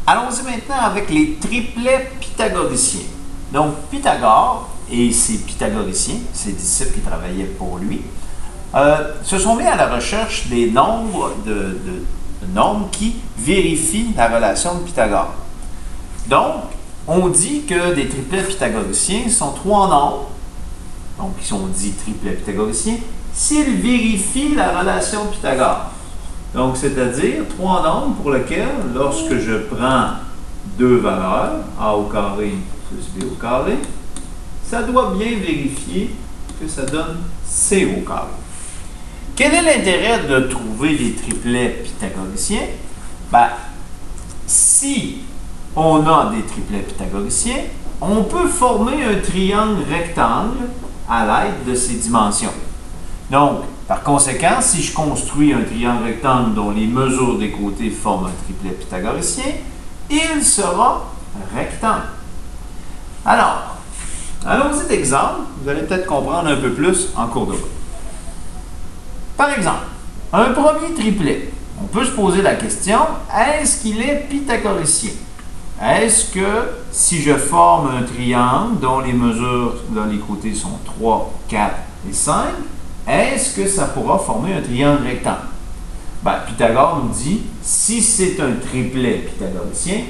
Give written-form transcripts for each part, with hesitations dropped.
Allons-y maintenant avec les triplets pythagoriciens. Donc, Pythagore et ses pythagoriciens, ses disciples qui travaillaient pour lui, se sont mis à la recherche des nombres de nombres qui vérifient la relation de Pythagore. Donc, on dit que des triplets pythagoriciens sont trois nombres, donc ils sont dits triplets pythagoriciens, s'ils vérifient la relation de Pythagore. Donc, c'est-à-dire trois nombres pour lesquels, lorsque je prends deux valeurs, a au carré plus b au carré, ça doit bien vérifier que ça donne c au carré. Quel est l'intérêt de trouver des triplets pythagoriciens? Ben, si on a des triplets pythagoriciens, on peut former un triangle rectangle à l'aide de ces dimensions. Donc, par conséquent, si je construis un triangle rectangle dont les mesures des côtés forment un triplet pythagoricien, il sera rectangle. Alors, allons-y d'exemple. Vous allez peut-être comprendre un peu plus en cours de route. Par exemple, un premier triplet. On peut se poser la question, est-ce qu'il est pythagoricien? Est-ce que si je forme un triangle dont les mesures dans les côtés sont 3, 4 et 5, est-ce que ça pourra former un triangle rectangle? Ben, Pythagore nous dit, si c'est un triplet pythagoricien,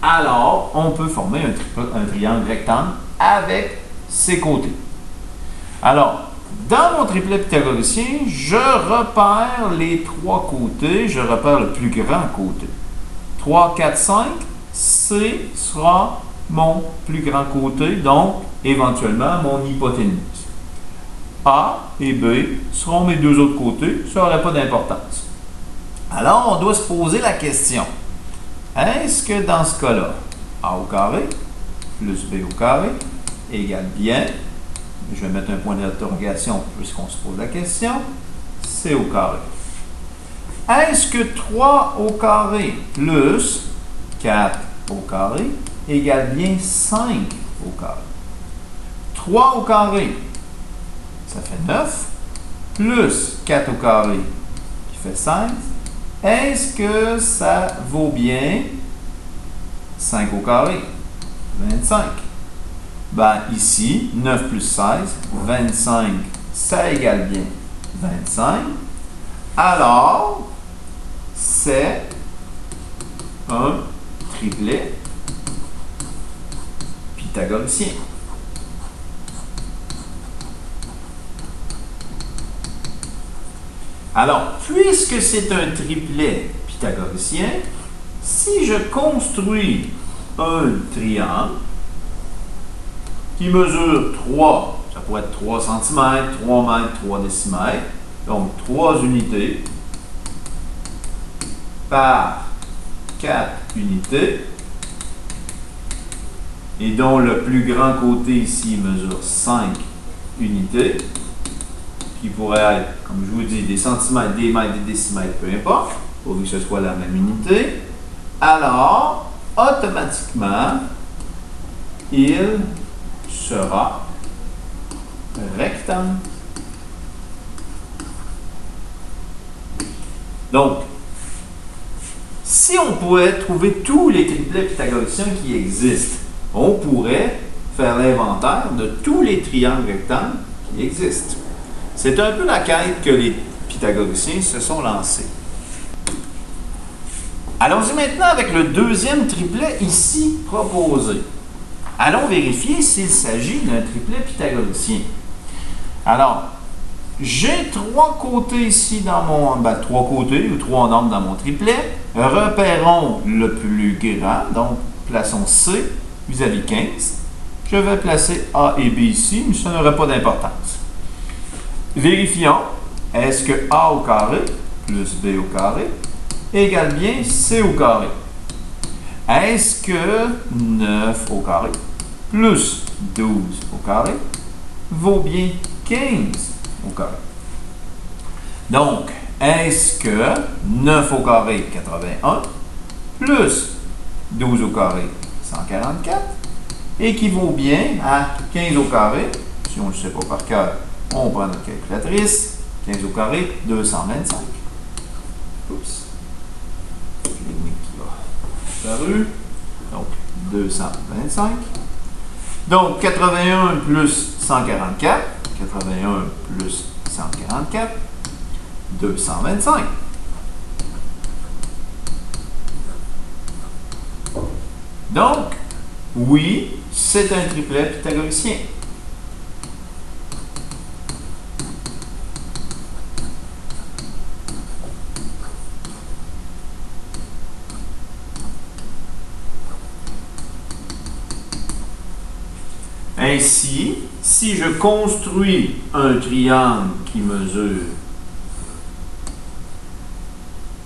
alors on peut former un triangle rectangle avec ses côtés. Alors, dans mon triplet pythagoricien, je repère les trois côtés, je repère le plus grand côté. 3, 4, 5, C sera mon plus grand côté, donc éventuellement mon hypoténuse. A et B seront mes deux autres côtés, ça n'aurait pas d'importance. Alors, on doit se poser la question, est-ce que dans ce cas-là, A au carré plus B au carré égale bien, je vais mettre un point d'interrogation puisqu'on se pose la question, C au carré. Est-ce que 3 au carré plus 4 au carré égale bien 5 au carré? 3 au carré, ça fait 9, plus 4 au carré, qui fait 16. Est-ce que ça vaut bien 5 au carré? 25. Ben, ici, 9 plus 16, 25, ça égale bien 25. Alors, c'est un triplet pythagoricien. Alors, puisque c'est un triplet pythagoricien, si je construis un triangle qui mesure 3, ça pourrait être 3 cm, 3 mètres, 3 décimètres, donc 3 unités par 4 unités, et dont le plus grand côté ici mesure 5 unités, qui pourrait être, comme je vous dis, des centimètres, des mètres, des décimètres, peu importe, pourvu que ce soit la même unité, alors, automatiquement, il sera rectangle. Donc, si on pouvait trouver tous les triplets pythagoriciens qui existent, on pourrait faire l'inventaire de tous les triangles rectangles qui existent. C'est un peu la quête que les pythagoriciens se sont lancés. Allons-y maintenant avec le deuxième triplet ici proposé. Allons vérifier s'il s'agit d'un triplet pythagoricien. Alors, j'ai trois côtés ici dans mon... trois côtés ou trois nombres dans mon triplet. Repérons le plus grand, donc plaçons C vis-à-vis 15. Je vais placer A et B ici, mais ça n'aurait pas d'importance. Vérifions, est-ce que A au carré plus B au carré égale bien C au carré? Est-ce que 9 au carré plus 12 au carré vaut bien 15 au carré? Donc, est-ce que 9 au carré, 81, plus 12 au carré, 144, équivaut bien à 15 au carré, si on ne le sait pas par cœur, on prend notre calculatrice, 15 au carré, 225. Oups. J'ai l'ennemi qui a disparu. Donc, 225. Donc, 81 plus 144. 81 plus 144. 225. Donc, oui, c'est un triplet pythagoricien. Ainsi, si je construis un triangle qui mesure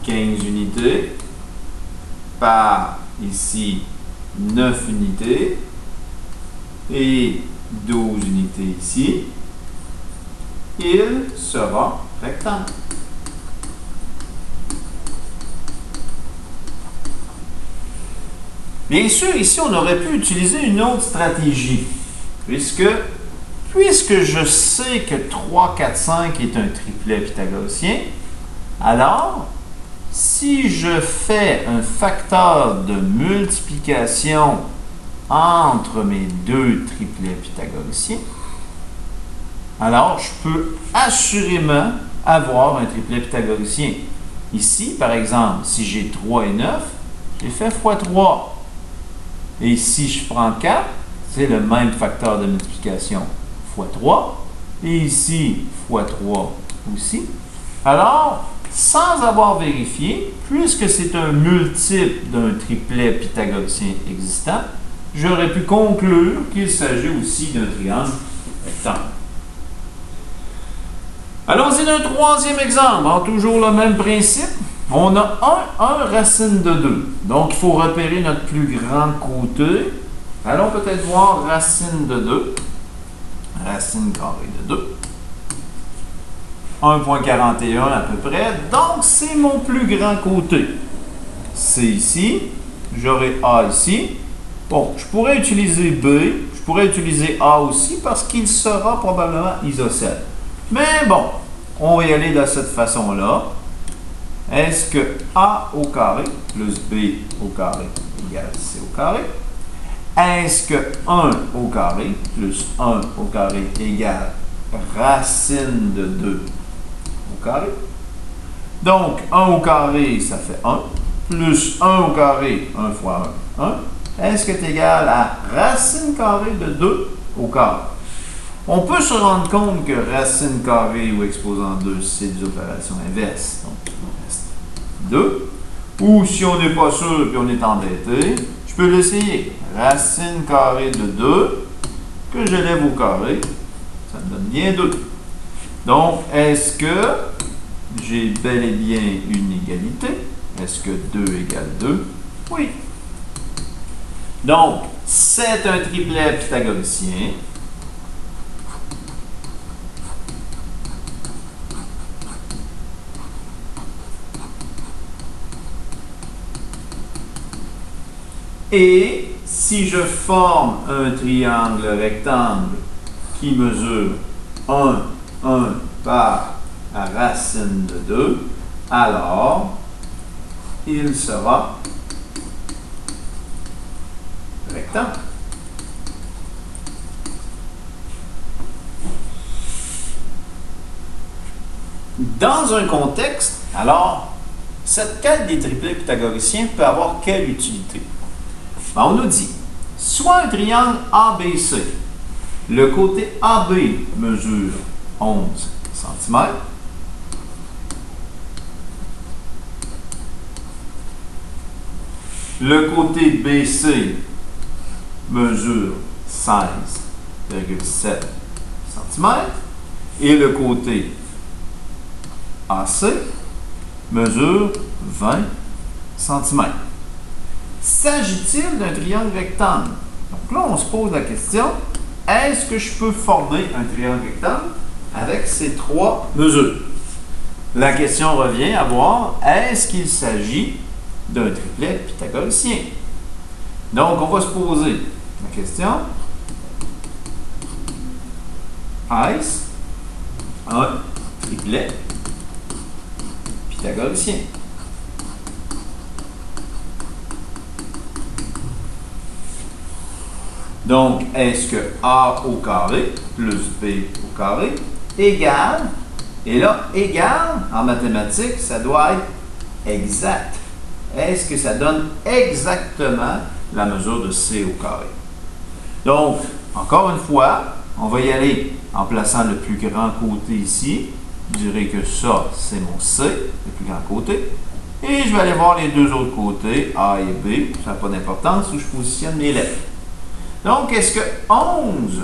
15 unités par ici 9 unités et 12 unités ici, il sera rectangle. Bien sûr, ici, on aurait pu utiliser une autre stratégie. Puisque je sais que 3, 4, 5 est un triplet pythagoricien, alors, si je fais un facteur de multiplication entre mes deux triplets pythagoriciens, alors je peux assurément avoir un triplet pythagoricien. Ici, par exemple, si j'ai 3 et 9, j'ai fait x 3. Et si je prends 4, c'est le même facteur de multiplication x 3. Et ici, x 3 aussi. Alors, sans avoir vérifié, puisque c'est un multiple d'un triplet pythagoricien existant, j'aurais pu conclure qu'il s'agit aussi d'un triangle rectangle. Allons-y d'un troisième exemple. Alors, toujours le même principe. On a 1 racine de 2. Donc, il faut repérer notre plus grand côté. Allons peut-être voir racine de 2. Racine carrée de 2. 1,41 à peu près. Donc, c'est mon plus grand côté. C'est ici. J'aurai A ici. Bon, je pourrais utiliser B. Je pourrais utiliser A aussi parce qu'il sera probablement isocèle. Mais bon, on va y aller de cette façon-là. Est-ce que A au carré plus B au carré égale C au carré? Est-ce que 1 au carré plus 1 au carré égale racine de 2 au carré? Donc, 1 au carré, ça fait 1. Plus 1 au carré, 1 fois 1, 1. Est-ce que c'est égal à racine carrée de 2 au carré? On peut se rendre compte que racine carrée ou exposant 2, c'est des opérations inverses. Donc, il reste 2. Ou si on n'est pas sûr et on est endetté, je peux l'essayer. Racine carrée de 2, que j'élève au carré, ça me donne bien 2. Donc, est-ce que j'ai bel et bien une égalité? Est-ce que 2 égale 2? Oui. Donc, c'est un triplet pythagoricien. Et si je forme un triangle rectangle qui mesure 1, 1 par la racine de 2, alors il sera rectangle. Dans un contexte, alors, cette quête des triplets pythagoriciens peut avoir quelle utilité? Ben, on nous dit, soit un triangle ABC, le côté AB mesure 11 cm, le côté BC mesure 16,7 cm et le côté AC mesure 20 cm. S'agit-il d'un triangle rectangle? Donc là, on se pose la question, est-ce que je peux former un triangle rectangle avec ces trois mesures? La question revient à voir, est-ce qu'il s'agit d'un triplet pythagoricien? Donc, on va se poser la question, est-ce un triplet pythagoricien? Donc, est-ce que A au carré plus B au carré égale, et là, égale, en mathématiques, ça doit être exact. Est-ce que ça donne exactement la mesure de C au carré? Donc, encore une fois, on va y aller en plaçant le plus grand côté ici. Je dirais que ça, c'est mon C, le plus grand côté. Et je vais aller voir les deux autres côtés, A et B. Ça n'a pas d'importance où je positionne mes lettres. Donc, est-ce que 11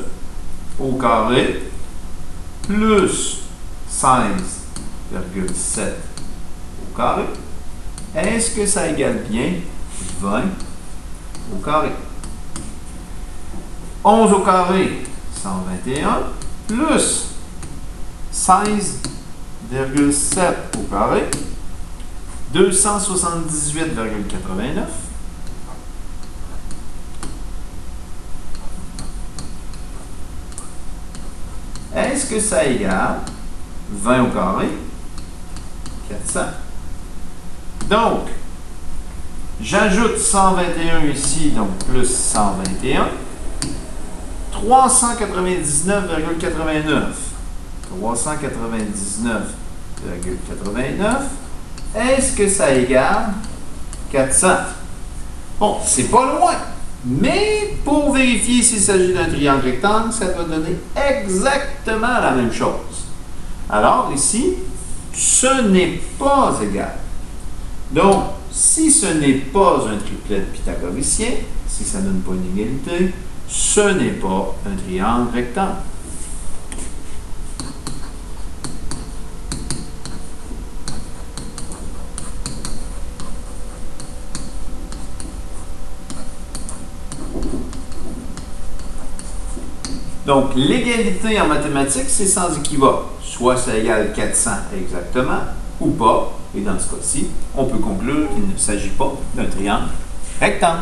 au carré plus 16,7 au carré, est-ce que ça égale bien 20 au carré? 11 au carré, 121, plus 16,7 au carré, 278,89. Est-ce que ça égale 20 au carré? 400. Donc, j'ajoute 121 ici, donc plus 121. 399,89. 399,89. Est-ce que ça égale 400? Bon, c'est pas loin. Mais pour vérifier s'il s'agit d'un triangle rectangle, ça doit donner exactement la même chose. Alors ici, ce n'est pas égal. Donc, si ce n'est pas un triplet pythagoricien, si ça ne donne pas une égalité, ce n'est pas un triangle rectangle. Donc, l'égalité en mathématiques, c'est sans équivoque. Soit ça égale 400 exactement, ou pas. Et dans ce cas-ci, on peut conclure qu'il ne s'agit pas d'un triangle rectangle.